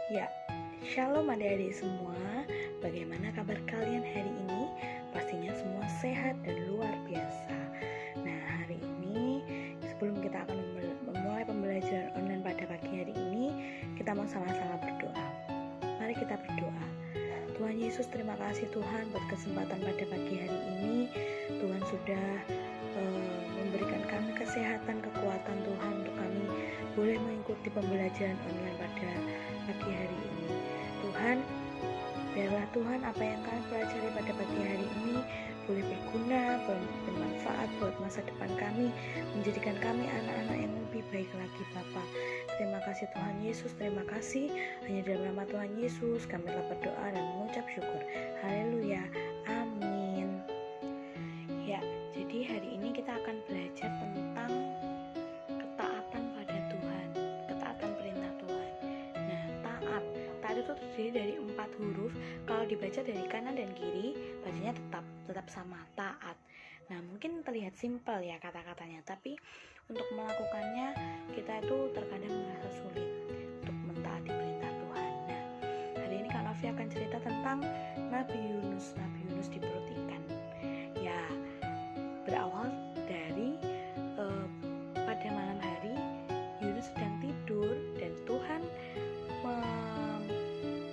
Ya, shalom adik-adik semua. Bagaimana kabar kalian hari ini? Pastinya semua sehat dan luar biasa. Nah, hari ini sebelum kita akan memulai pembelajaran online pada pagi hari ini, kita mau sama-sama berdoa. Mari kita berdoa. Tuhan Yesus, terima kasih Tuhan buat kesempatan pada pagi hari ini. Tuhan sudah memberikan kami kesehatan, kekuatan Tuhan untuk kami boleh mengikuti pembelajaran online pada pagi hari ini. Tuhan, biarlah Tuhan apa yang kami pelajari pada pagi hari ini boleh berguna, bermanfaat buat masa depan kami, menjadikan kami anak-anak yang lebih baik lagi Bapa. Terima kasih Tuhan Yesus, terima kasih. Hanya dalam nama Tuhan Yesus kami telah berdoa dan mengucap syukur. Haleluya, amin. Ya, jadi hari ini kita akan belajar tentang ketaatan pada Tuhan, ketaatan perintah Tuhan. Nah, taat itu terdiri dari 4 huruf. Kalau dibaca dari kanan dan kiri, bacanya tetap sama, taat. Nah, mungkin terlihat simpel ya kata-katanya, tapi untuk melakukannya kita itu terkadang merasa sulit untuk mentaati perintah Tuhan. Nah, hari ini Kak Novi akan cerita tentang Nabi Yunus di perut ikan. Ya, berawal dari pada malam hari Yunus sedang tidur dan Tuhan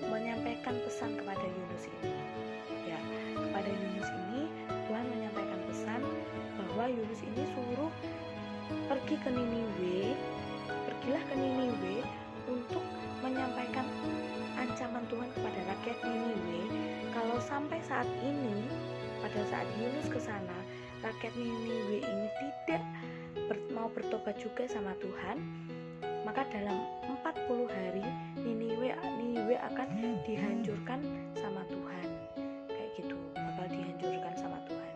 menyampaikan pesan kepada Yunus ini. Ya, kepada Yunus ini Tuhan menyampaikan pesan bahwa Yunus ini suruh pergilah ke Niniwe untuk menyampaikan ancaman Tuhan kepada rakyat Niniwe. Kalau sampai saat ini, pada saat Yunus ke sana, rakyat Niniwe ini tidak mau bertobat juga sama Tuhan, maka dalam 40 hari Niniwe akan dihancurkan sama Tuhan. Kayak gitu, bakal dihancurkan sama Tuhan.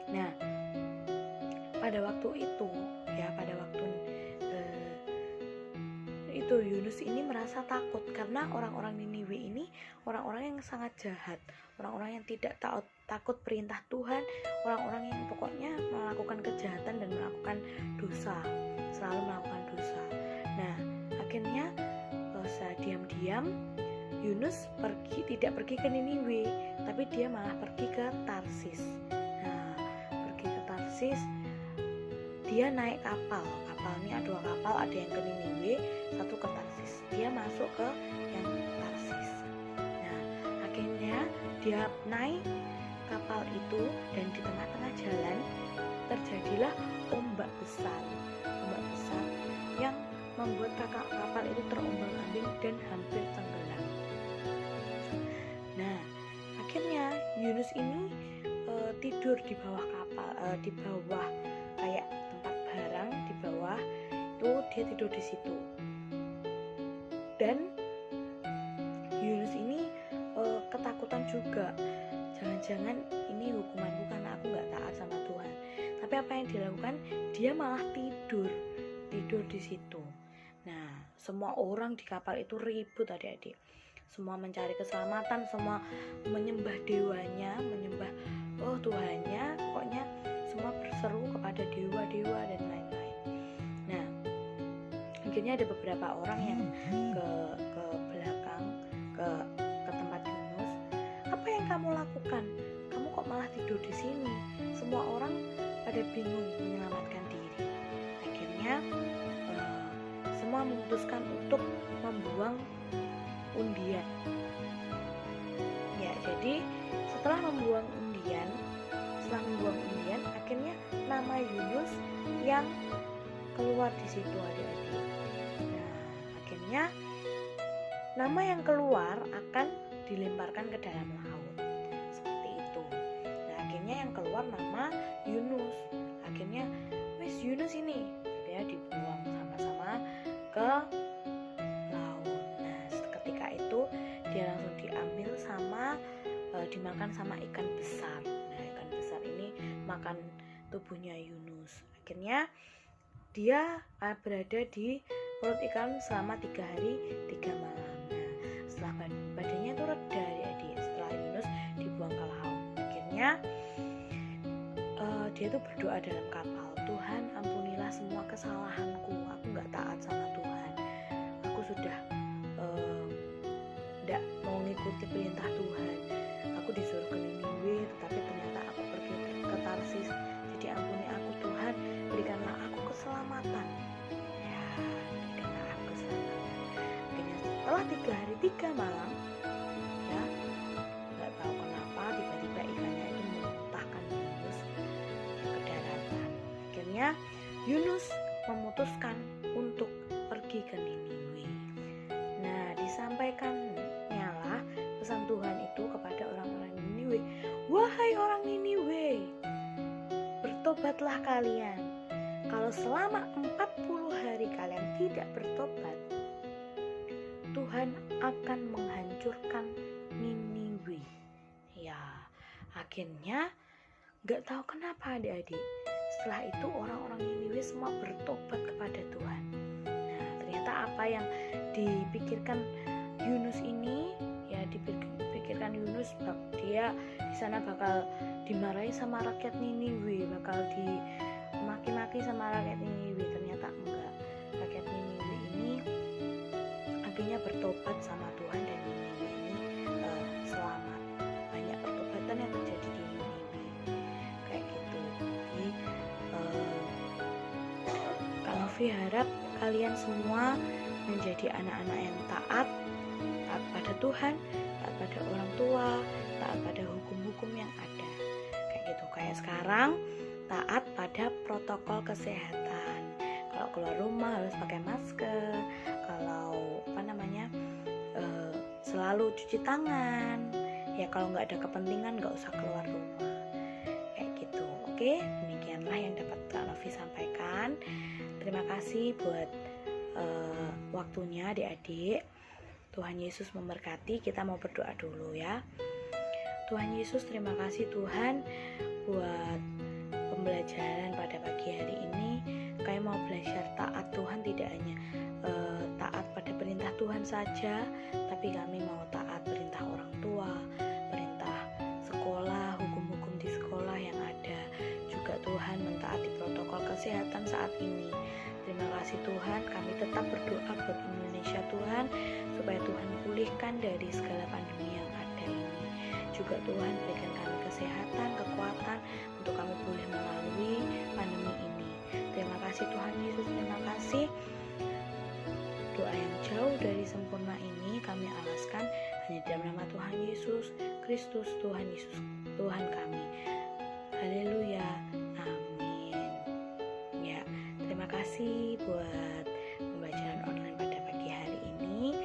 Nah, pada waktu itu Yunus ini merasa takut karena orang-orang Niniwe ini orang-orang yang sangat jahat, orang-orang yang tidak takut perintah Tuhan, orang-orang yang pokoknya melakukan kejahatan dan melakukan dosa, selalu melakukan dosa. Nah, akhirnya diam-diam Yunus tidak pergi ke Niniwe, tapi dia malah pergi ke Tarsis. Nah, pergi ke Tarsis, dia naik kapal ini ada 2 kapal, ada yang ke Niniwe, satu ke Tarsis. Dia masuk ke yang Tarsis. Nah, akhirnya dia naik kapal itu dan di tengah-tengah jalan terjadilah ombak besar yang membuat kapal itu terombang-ambing dan hampir tenggelam. Nah, akhirnya Yunus ini tidur di bawah kapal, di bawah kayak tempat barang di bawah itu, dia tidur di situ. Dan Yunus ini ketakutan juga, jangan-jangan ini hukumanku karena aku nggak taat sama Tuhan. Tapi apa yang dilakukan? Dia malah tidur di situ. Nah, semua orang di kapal itu ribut adik-adik. Semua mencari keselamatan, semua menyembah dewanya, menyembah Tuhannya, pokoknya semua berseru kepada dewa-dewa dan lain-lain. Nah, akhirnya ada beberapa orang yang ke belakang, ke tempat Yunus. Apa yang kamu lakukan? Kamu kok malah tidur di sini? Semua orang pada bingung menyelamatkan diri. Akhirnya semua memutuskan untuk membuang undian. Ya, jadi setelah membuang undian, akhirnya nama Yunus yang keluar di situ adik-adik. Nah, akhirnya nama yang keluar akan dilemparkan ke dalam laut. Seperti itu. Nah, akhirnya yang keluar nama Yunus. Akhirnya Yunus ini dia dibuang sama-sama ke laut. Nah, ketika itu dia langsung diambil dimakan sama ikan besar. Nah, ikan besar ini makan tubuhnya Yunus. Akhirnya dia berada di perut ikan selama 3 hari 3 malam. Nah, setelah badannya itu reda setelah Yunus dibuang ke laut. Akhirnya dia tuh berdoa dalam kapal, Tuhan ampunilah semua kesalahanku, aku gak taat sama Tuhan, aku sudah mentaati perintah Tuhan. Aku disuruh ke Niniwe, tetapi ternyata aku pergi ke Tarsis. Jadi ampuni aku Tuhan, berikanlah aku keselamatan. Ya, berikanlah aku keselamatan. Akhirnya setelah 3 hari 3 malam, ya, nggak tahu kenapa tiba-tiba ikannya itu memuntahkan Yunus ke daratan. Akhirnya Yunus memutuskan untuk pergi ke Niniwe. Nah, disampaikannya lah pesan Tuhan itu kepada orang-orang Niniwe. Wahai orang Niniwe, bertobatlah kalian. Kalau selama 40 hari kalian tidak bertobat, Tuhan akan menghancurkan Niniwe. Ya, akhirnya gak tahu kenapa adik-adik, setelah itu orang-orang Niniwe semua bertobat kepada Tuhan. Nah, ternyata apa yang dipikirkan Yunus ini, ya dipikirkan Yunus, dia di sana bakal dimarahi sama rakyat Niniwe, bakal dimaki-maki sama rakyat Niniwe. Ternyata enggak. Rakyat Niniwe ini akhirnya bertobat sama Tuhan dan Niniwe ini selamat. Banyak pertobatan yang terjadi di Niniwe kayak gitu. Jadi Kak Novi harap kalian semua menjadi anak-anak yang taat pada Tuhan, taat pada orang tua, taat pada hukum-hukum yang ada. Kayak gitu. Kayak sekarang taat pada protokol kesehatan. Kalau keluar rumah harus pakai masker. Kalau selalu cuci tangan. Ya kalau nggak ada kepentingan nggak usah keluar rumah. Kayak gitu. Oke, demikianlah yang dapat Kak Novi sampaikan. Terima kasih buat waktunya adik-adik. Tuhan Yesus memberkati. Kita mau berdoa dulu ya. Tuhan Yesus, terima kasih Tuhan buat pembelajaran pada pagi hari ini. Kami mau belajar taat Tuhan, tidak hanya taat pada perintah Tuhan saja, tapi kami mau taat perintah orang tua, perintah sekolah, hukum-hukum di sekolah yang ada. Juga Tuhan mentaati protokol kesehatan saat ini. Terima kasih Tuhan, kami tetap berdoa buat Indonesia Tuhan, supaya Tuhan pulihkan dari segala pandemi yang ada ini. Juga Tuhan berikan kami kesehatan, kekuatan untuk kami boleh melalui pandemi ini. Terima kasih Tuhan Yesus, terima kasih. Doa yang jauh dari sempurna ini kami alaskan hanya dalam nama Tuhan Yesus Kristus, Tuhan Yesus, Tuhan kami. Haleluya, amin. Ya, terima kasih buat pembelajaran online pada pagi hari ini.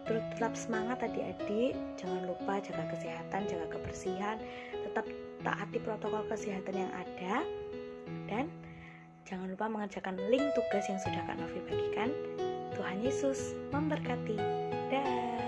Terus tetap semangat adik-adik, jangan lupa jaga kesehatan, jaga kebersihan, tetap taati protokol kesehatan yang ada, dan jangan lupa mengerjakan link tugas yang sudah Kak Novi bagikan. Tuhan Yesus memberkati. Dah.